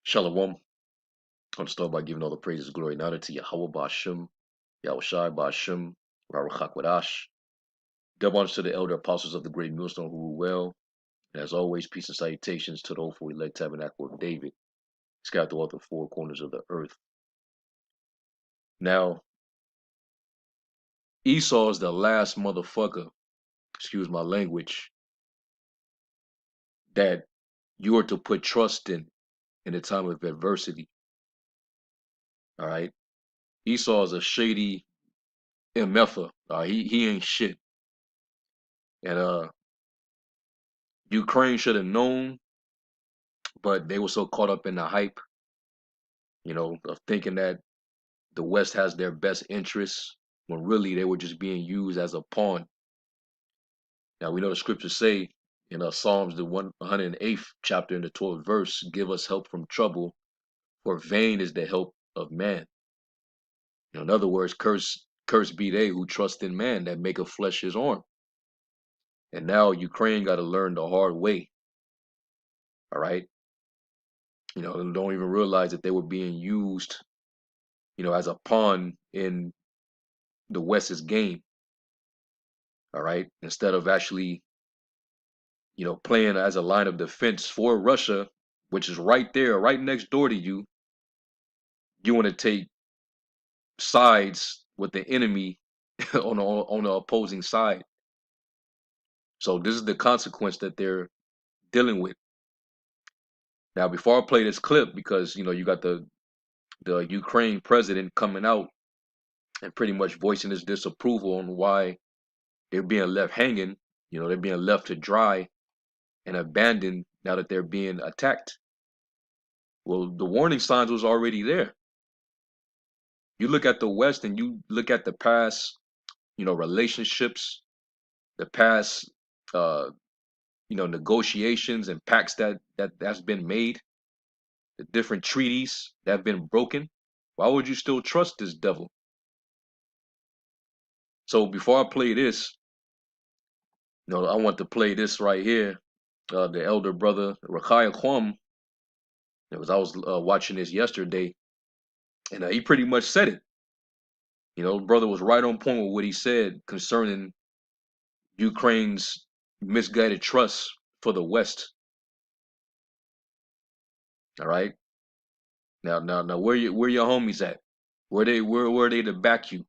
Shalom. I'm start by giving all the praises, glory, and honor to Yahweh Ba'ashem, Yahushai Ba'ashem, Raruchak Double honors to the elder apostles of the great millstone who rule well. And as always, peace and salutations to the hopeful elect tabernacle of David, scattered throughout the four corners of the earth. Now, Esau is the last motherfucker, excuse my language, that you are to put trust in a time of adversity. All right. Esau is a shady MFer. He ain't shit. And Ukraine should have known, but they were so caught up in the hype, of thinking that the West has their best interests when really they were just being used as a pawn. Now we know the scriptures say in Psalms the 108th chapter in the 12th verse, give us help from trouble, for vain is the help of man. In other words, curse be they who trust in man that make a flesh his arm. And now Ukraine got to learn the hard way. All right. And don't even realize that they were being used, as a pawn in the West's game. All right. Instead of actually, playing as a line of defense for Russia, which is right there, right next door to you, you want to take sides with the enemy on the opposing side. So this is the consequence that they're dealing with. Now, before I play this clip, because you got the Ukraine president coming out and pretty much voicing his disapproval on why they're being left hanging, they're being left to dry and abandoned now that they're being attacked. Well, the warning signs was already there. You look at the West and you look at the past, relationships, the past, uh, negotiations and pacts that's been made, the different treaties that have been broken. Why would you still trust this devil? So before I play this, I want to play this right here. The elder brother Rakhaya Kwam. I was watching this yesterday, and he pretty much said it. Brother was right on point with what he said concerning Ukraine's misguided trust for the West. All right. Now, where your homies at? Where are they to back you?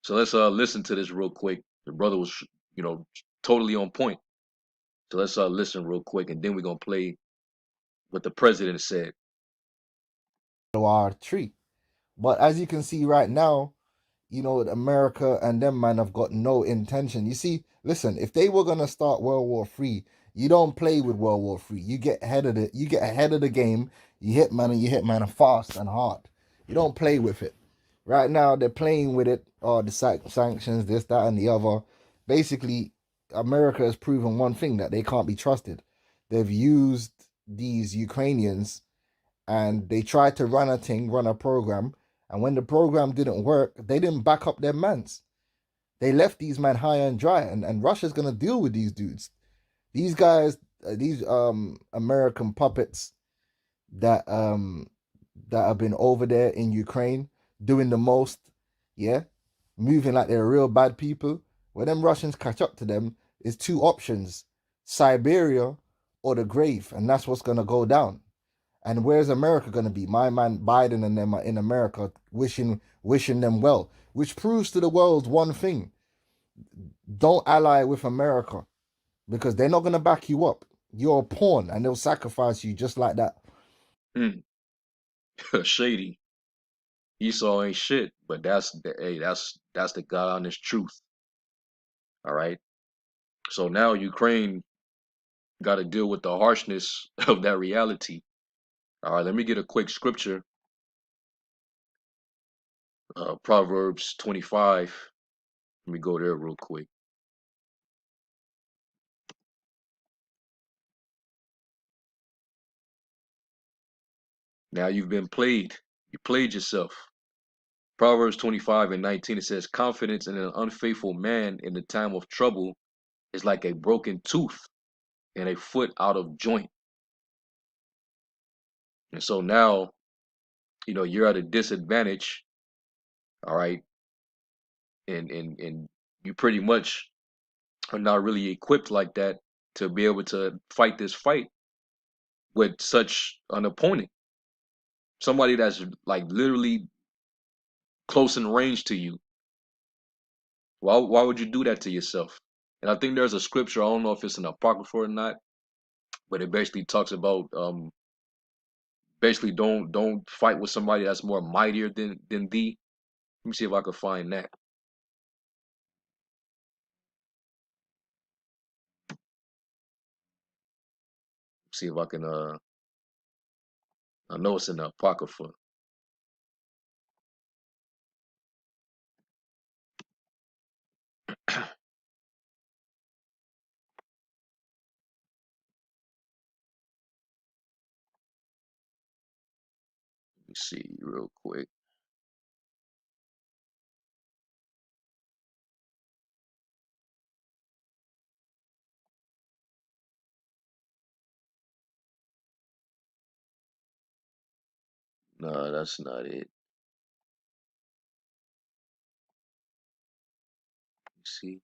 So let's listen to this real quick. The brother was, totally on point. So let's listen real quick, and then we're gonna play what the president said. Our tree. But as you can see right now, America and them man have got no intention. You see, listen, if they were gonna start World War III, you don't play with World War III. You get ahead of it. You get ahead of the game. You hit man and you hit man fast and hard. You don't play with it. Right now they're playing with it. Oh, the sanctions, this, that, and the other. Basically, America has proven one thing, that they can't be trusted. They've used these Ukrainians and they tried to run a program. And when the program didn't work, they didn't back up their mans. They left these men high and dry, and Russia's gonna deal with these dudes. These guys, these American puppets that have been over there in Ukraine doing the most, yeah, moving like they're real bad people. When them Russians catch up to them, is two options: Siberia or the grave, and that's what's gonna go down. And where's America going to be? My man Biden and them are in America wishing them well, which proves to the world one thing: don't ally with America, because they're not going to back you up. You're a pawn, and they'll sacrifice you just like that. Shady. Esau ain't shit, but that's the God honest truth. All right. So now Ukraine got to deal with the harshness of that reality. All right. Let me get a quick scripture. Proverbs 25. Let me go there real quick. Now you've been played. You played yourself. Proverbs 25:19, it says, confidence in an unfaithful man in the time of trouble is like a broken tooth and a foot out of joint. And so now, you're at a disadvantage, all right, and you pretty much are not really equipped like that to be able to fight this fight with such an opponent, somebody that's like literally close in range to you. Why would you do that to yourself? And I think there's a scripture, I don't know if it's an apocrypha or not, but it basically talks about basically don't fight with somebody that's more mightier than thee. Let me see if I can find that. See if I can I know it's in the apocrypha. Let me see real quick. No, that's not it. Let me see.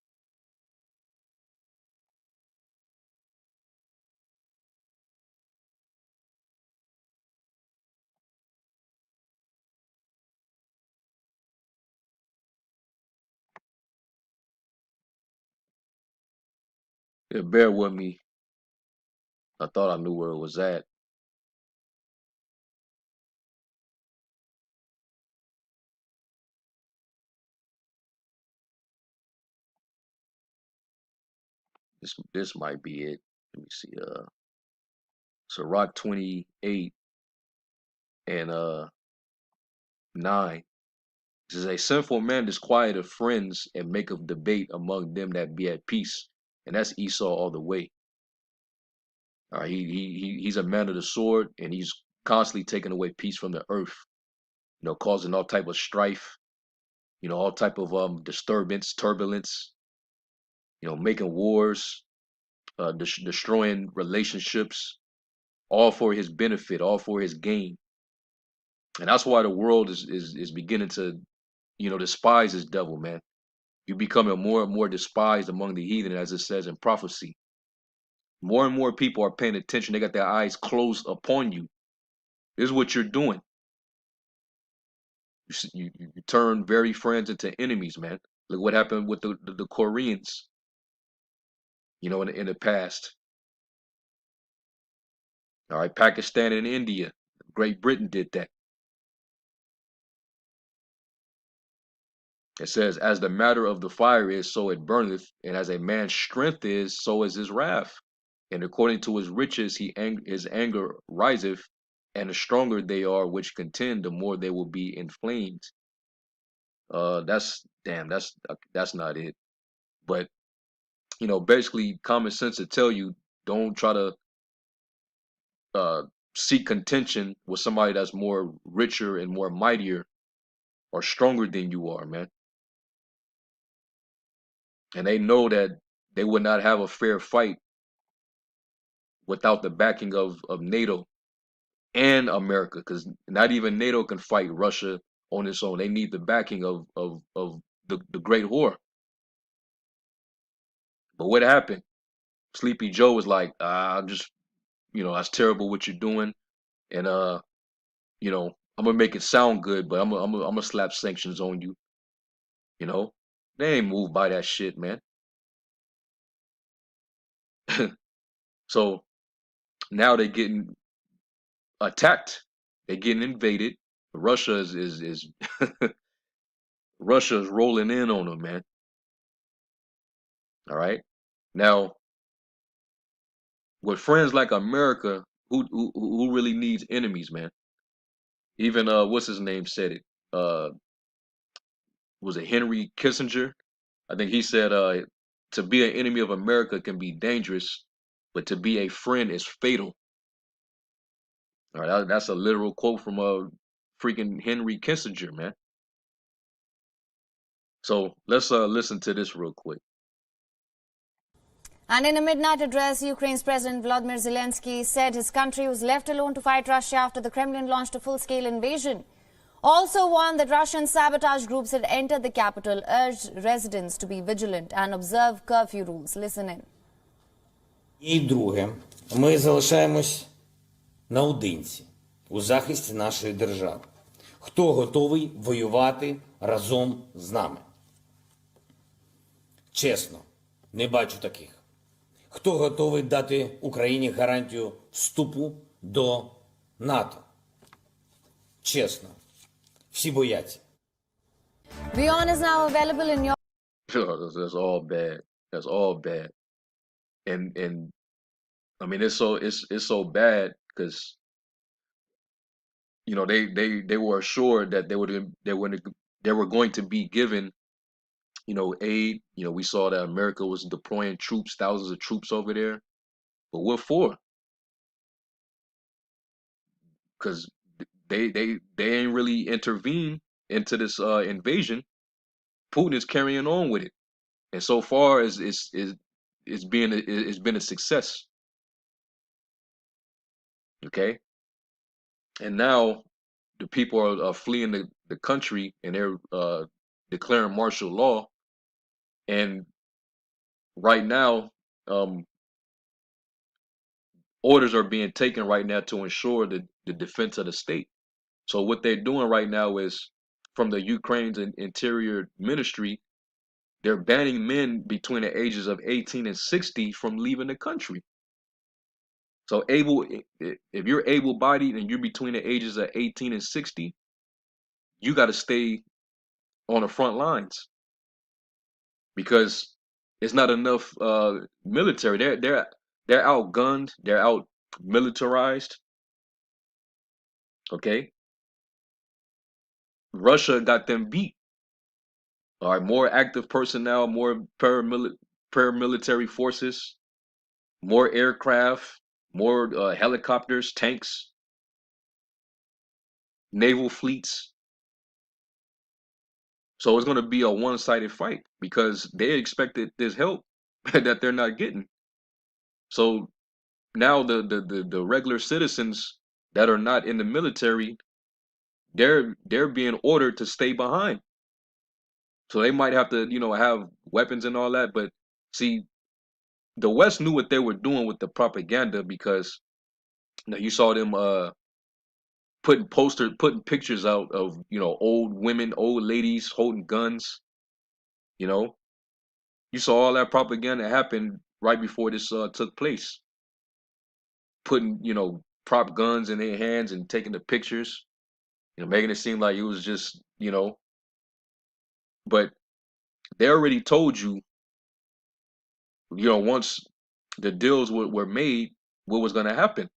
Yeah, bear with me. I thought I knew where it was at. This might be it. Let me see. So Rock 28 and 9. It says a sinful man disquieteth friends and maketh debate among them that be at peace. And that's Esau all the way. All right, he's a man of the sword, and he's constantly taking away peace from the earth. Causing all type of strife. All type of disturbance, turbulence. Making wars, destroying relationships, all for his benefit, all for his gain. And that's why the world is beginning to, despise this devil, man. You becoming more and more despised among the heathen, as it says in prophecy. More and more people are paying attention. They got their eyes closed upon you. This is what you're doing. You turn very friends into enemies, man. Look what happened with the Koreans, in the past. All right, Pakistan and India. Great Britain did that. It says, as the matter of the fire is, so it burneth, and as a man's strength is, so is his wrath. And according to his riches, his anger riseth, and the stronger they are which contend, the more they will be inflamed. That's damn. That's not it. But basically, common sense to tell you don't try to uh, seek contention with somebody that's more richer and more mightier or stronger than you are, man. And they know that they would not have a fair fight without the backing of NATO and America, because not even NATO can fight Russia on its own. They need the backing of the Great Whore. But what happened? Sleepy Joe was like, just that's terrible what you're doing, and I'm gonna make it sound good, but I'm gonna slap sanctions on you. You know, they ain't moved by that shit, man. So now they're getting attacked. They're getting invaded. Russia is Russia is rolling in on them, man. All right. Now, with friends like America, who really needs enemies, man? Even what's his name said it. Was it Henry Kissinger? I think he said, to be an enemy of America can be dangerous, but to be a friend is fatal. All right, that's a literal quote from freaking Henry Kissinger, man. So let's listen to this real quick. And in a midnight address, Ukraine's President Volodymyr Zelensky said his country was left alone to fight Russia after the Kremlin launched a full-scale invasion. Also warned that Russian sabotage groups had entered the capital, urged residents to be vigilant and observe curfew rules. Listen in. І друге, ми залишаємось наодинці у захисті нашої держави. Хто готовий воювати разом з нами? Чесно, не бачу таких. Хто готовий дати Україні гарантію вступу до НАТО? Чесно, всі бояться. Beyond is now available in your... That's all bad. That's all bad. And I mean it's so bad because you know they were assured that they were going to be given, you know, aid. You know, we saw that America was deploying troops, thousands of troops over there. But what for? Because they ain't really intervene into this invasion. Putin is carrying on with it, and so far as it's been a success. Okay, and now the people are fleeing the country, and they're declaring martial law. And right now, orders are being taken right now to ensure the defense of the state. So what they're doing right now is, from the Ukraine's interior ministry, they're banning men between the ages of 18 and 60 from leaving the country. So if you're able-bodied and you're between the ages of 18 and 60, you got to stay on the front lines because it's not enough military. They're outgunned, they're out militarized. Okay, Russia got them beat. All right, more active personnel, more paramilitary forces, more aircraft, more helicopters, tanks, naval fleets. So it's going to be a one-sided fight because they expected this help that they're not getting. So now the regular citizens that are not in the military, they're being ordered to stay behind. So they might have to, you know, have weapons and all that. But see, the West knew what they were doing with the propaganda because you know, you saw them putting pictures out of, you know, old women, old ladies holding guns. You know, you saw all that propaganda happen right before this took place. Putting, you know, prop guns in their hands and taking the pictures, you know, making it seem like it was just, you know, but they already told you, you know, once the deals were made, what was going to happen.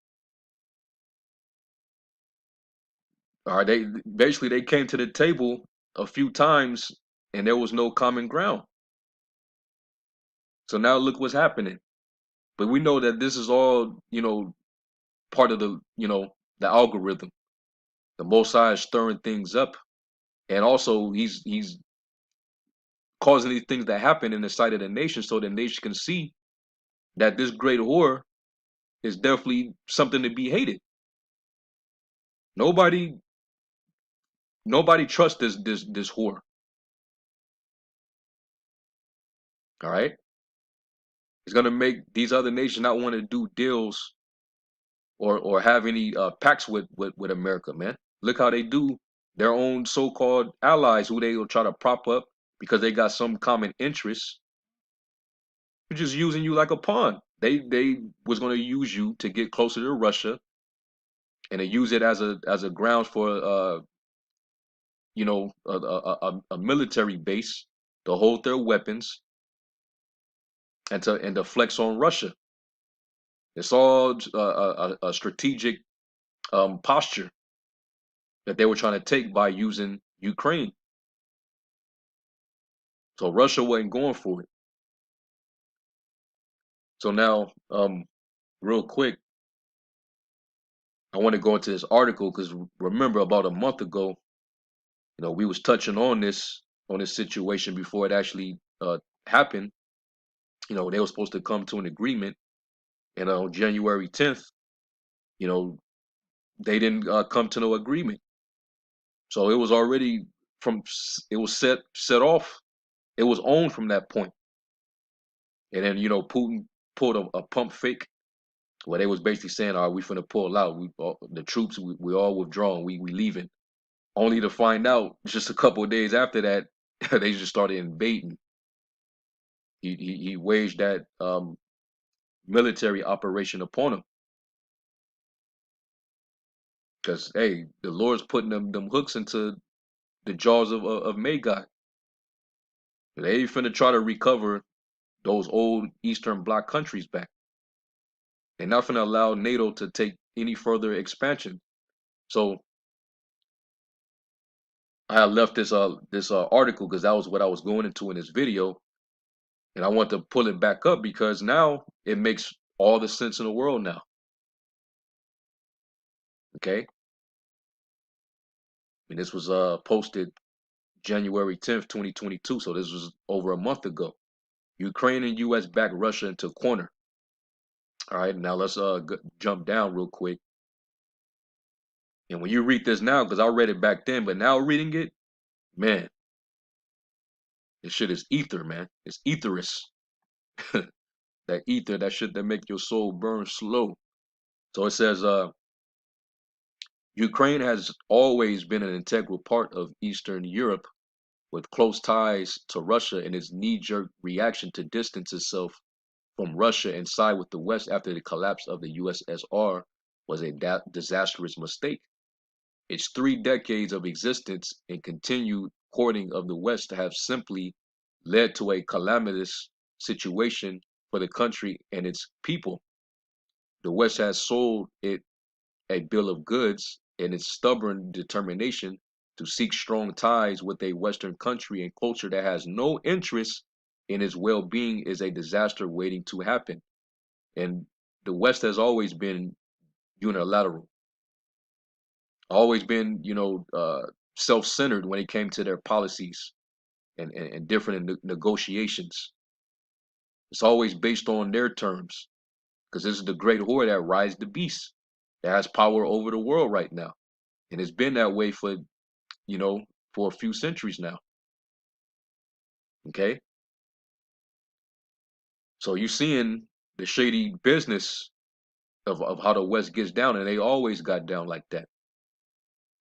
All right, they came to the table a few times and there was no common ground. So now look what's happening. But we know that this is all, you know, part of the, you know, the algorithm. The Mossad is stirring things up, and also he's causing these things to happen in the sight of the nation, so the nation can see that this great war is definitely something to be hated. Nobody nobody trusts this whore. All right, it's gonna make these other nations not want to do deals or have any pacts with America, man. Look how they do their own so-called allies who they will try to prop up because they got some common interests. They're just using you like a pawn. They was going to use you to get closer to Russia and to use it as a ground for you know, a military base to hold their weapons and to flex on Russia. It's all a strategic posture that they were trying to take by using Ukraine. So Russia wasn't going for it. So now, real quick, I want to go into this article because remember about a month ago, you know, we was touching on this situation before it actually happened. They were supposed to come to an agreement, and on January 10th, you know, they didn't come to no agreement. So it was already it was set off. It was owned from that point. And then Putin pulled a pump fake where they was basically saying, "All right, we finna pull out. The troops, we all withdrawn. We leaving." Only to find out just a couple of days after that, they just started invading. He waged that military operation upon them because hey, the Lord's putting them hooks into the jaws of Magog. They ain't finna try to recover those old Eastern Bloc countries back. They're not finna allow NATO to take any further expansion. So I had left this article because that was what I was going into in this video, and I want to pull it back up because now it makes all the sense in the world now. Okay, and this was posted January 10th, 2022. So this was over a month ago. Ukraine and US back Russia into corner. All right, now let's jump down real quick. And when you read this now, because I read it back then, but now reading it, man, this shit is ether, man. It's etherous. That ether, that shit that make your soul burn slow. So it says, Ukraine has always been an integral part of Eastern Europe with close ties to Russia, and its knee-jerk reaction to distance itself from Russia and side with the West after the collapse of the USSR was a disastrous mistake. Its 3 decades of existence and continued courting of the West have simply led to a calamitous situation for the country and its people. The West has sold it a bill of goods, and its stubborn determination to seek strong ties with a Western country and culture that has no interest in its well-being is a disaster waiting to happen. And the West has always been unilateral, always been, self-centered when it came to their policies and different negotiations. It's always based on their terms because this is the great whore that rides the beast that has power over the world right now. And it's been that way you know, for a few centuries now. Okay. So you're seeing the shady business of how the West gets down, and they always got down like that.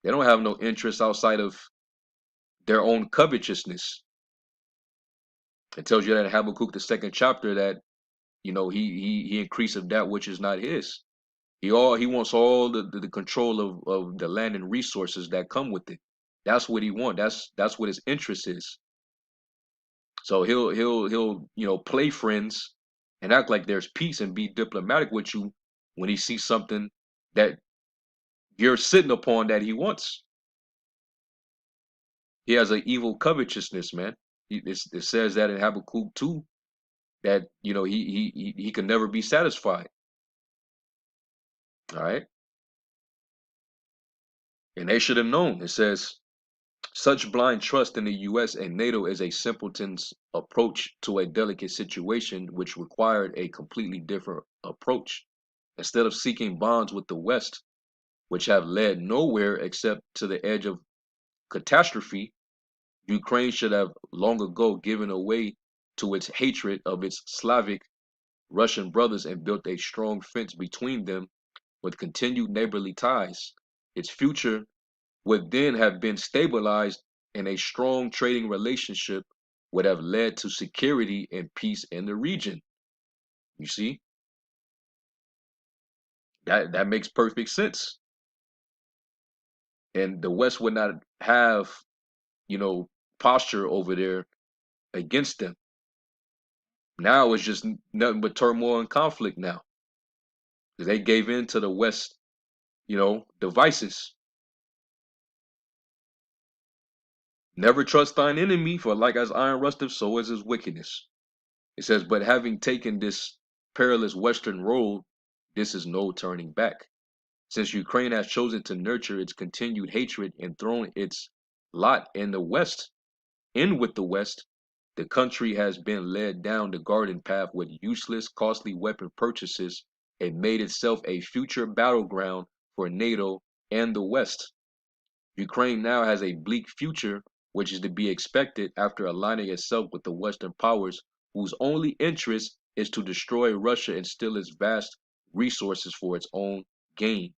They don't have no interest outside of their own covetousness. It tells you that in Habakkuk, the second chapter, that he increaseth that which is not his. He wants all the control of the land and resources that come with it. That's what he wants. That's what his interest is. So he'll play friends and act like there's peace and be diplomatic with you when he sees something that you're sitting upon that he wants. He has an evil covetousness, man. It says that in Habakkuk 2 that he can never be satisfied. All right, and they should have known. It says such blind trust in the U.S. and NATO is a simpleton's approach to a delicate situation, which required a completely different approach. Instead of seeking bonds with the West, which have led nowhere except to the edge of catastrophe, Ukraine should have long ago given away to its hatred of its Slavic Russian brothers and built a strong fence between them with continued neighborly ties. Its future would then have been stabilized, and a strong trading relationship would have led to security and peace in the region. You see, that makes perfect sense. And the West would not have, you know, posture over there against them. Now it's just nothing but turmoil and conflict now. Because they gave in to the West, devices. Never trust thine enemy, for like as iron rusteth, so is his wickedness. It says, but having taken this perilous Western road, this is no turning back. Since Ukraine has chosen to nurture its continued hatred and thrown its lot in with the West, The country has been led down the garden path with useless, costly weapon purchases and made itself a future battleground for NATO and the West. Ukraine now has a bleak future, which is to be expected after aligning itself with the Western powers, whose only interest is to destroy Russia and steal its vast resources for its own gain.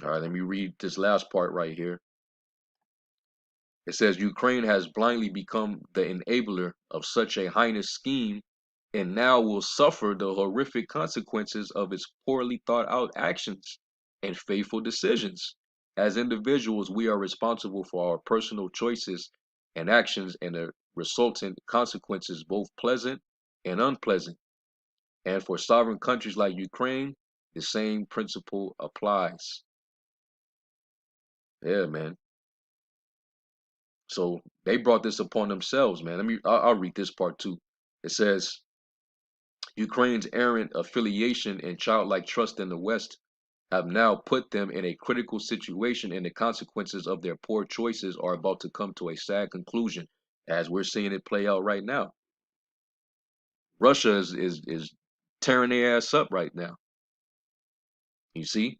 All right, let me read this last part right here. It says Ukraine has blindly become the enabler of such a heinous scheme and now will suffer the horrific consequences of its poorly thought out actions and fateful decisions. As individuals, we are responsible for our personal choices and actions and the resultant consequences, both pleasant and unpleasant. And for sovereign countries like Ukraine, the same principle applies. Yeah, man. So they brought this upon themselves, man. I'll read this part too. It says Ukraine's errant affiliation and childlike trust in the West have now put them in a critical situation, and the consequences of their poor choices are about to come to a sad conclusion, as we're seeing it play out right now. Russia is tearing their ass up right now. You see,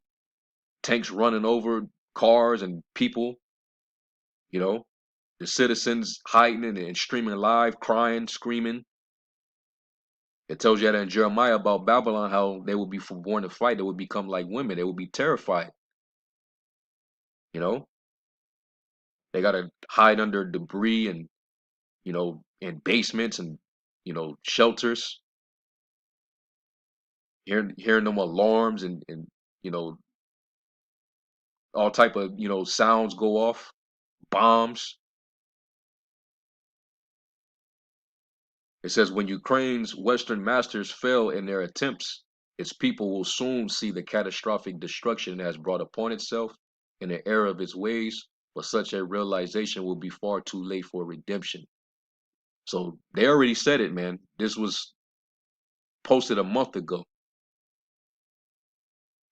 tanks running over cars and people. You know, the citizens hiding and streaming live, crying, screaming. It tells you that in Jeremiah about Babylon, how they would be born to fight. They would become like women. They would be terrified. You know, they got to hide under debris and, in basements and, shelters, hearing them alarms and, you know, all type of, sounds go off, bombs. It says when Ukraine's Western masters fail in their attempts, its people will soon see the catastrophic destruction it has brought upon itself in the error of its ways, but such a realization will be far too late for redemption. So they already said it, man. This was posted a month ago.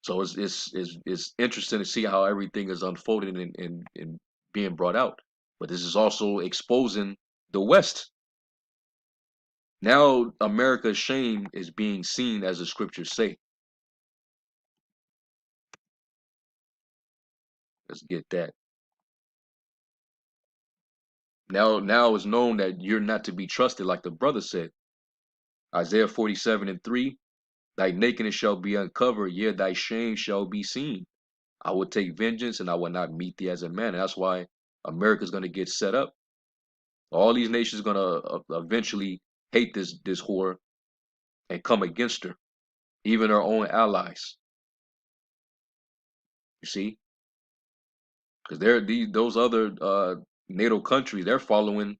So it's interesting to see how everything is unfolding and being brought out. But this is also exposing the West. Now America's shame is being seen, as the scriptures say. Let's get that. Now it's known that you're not to be trusted, like the brother said. Isaiah 47:3, thy nakedness shall be uncovered, yea, thy shame shall be seen. I will take vengeance and I will not meet thee as a man. And that's why America's going to get set up. All these nations are going to eventually hate this whore and come against her, even her own allies. You see, because those other NATO countries, they're following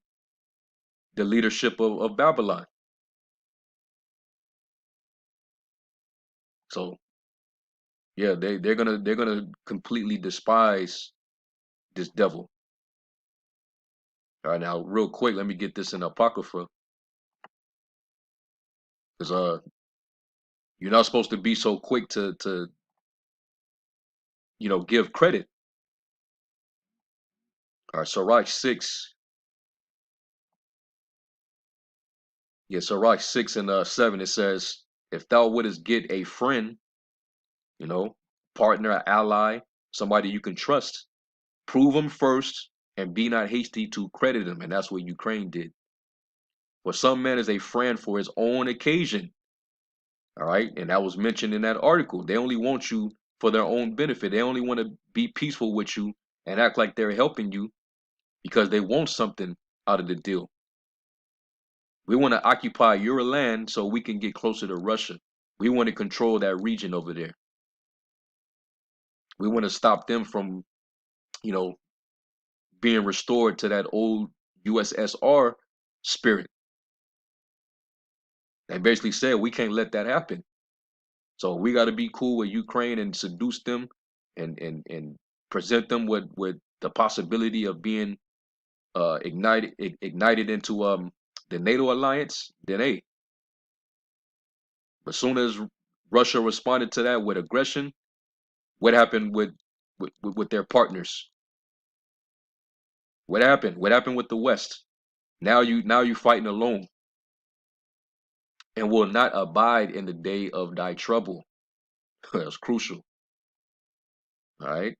the leadership of Babylon. So yeah, they're gonna completely despise this devil. All right, now real quick, let me get this in Apocrypha, because you're not supposed to be so quick to give credit. All right, Sirach 6, yeah, Sirach 6 and 7, it says, if thou wouldest get a friend, partner, ally, somebody you can trust, prove them first and be not hasty to credit them. And that's what Ukraine did. For some man is a friend for his own occasion. All right. And that was mentioned in that article. They only want you for their own benefit. They only want to be peaceful with you and act like they're helping you because they want something out of the deal. We want to occupy your land so we can get closer to Russia. We want to control that region over there. We want to stop them from, you know, being restored to that old USSR spirit. They basically said we can't let that happen. So we got to be cool with Ukraine and seduce them and present them with the possibility of being ignited into the NATO alliance. Then hey, as soon as Russia responded to that with aggression, what happened with their partners? What happened? What happened with the West? Now you fighting alone, and will not abide in the day of thy trouble. That's crucial. All right.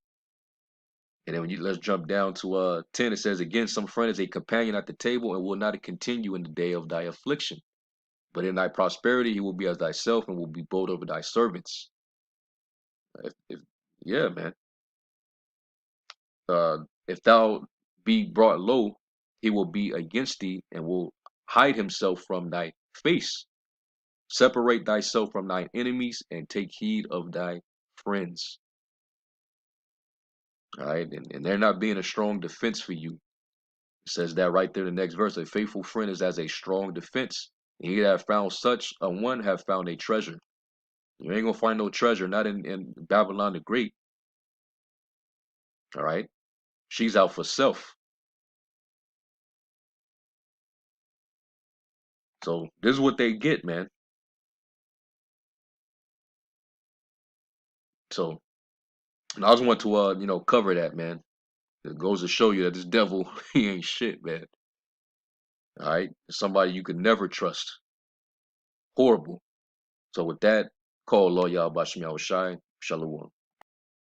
And then let's jump down to 10. It says, again, some friend is a companion at the table and will not continue in the day of thy affliction. But in thy prosperity he will be as thyself and will be bold over thy servants. If yeah, man. If thou be brought low, he will be against thee and will hide himself from thy face. Separate thyself from thine enemies and take heed of thy friends. All right. And they're not being a strong defense for you. It says that right there in the next verse. A faithful friend is as a strong defense. And he that have found such a one have found a treasure. You ain't gonna find no treasure, not in Babylon the Great. All right. She's out for self. So this is what they get, man. So and I just want to cover that, man. It goes to show you that this devil, he ain't shit, man. All right. Somebody you could never trust. Horrible. So with that, call Lawyer Bashim Shai. Shalom.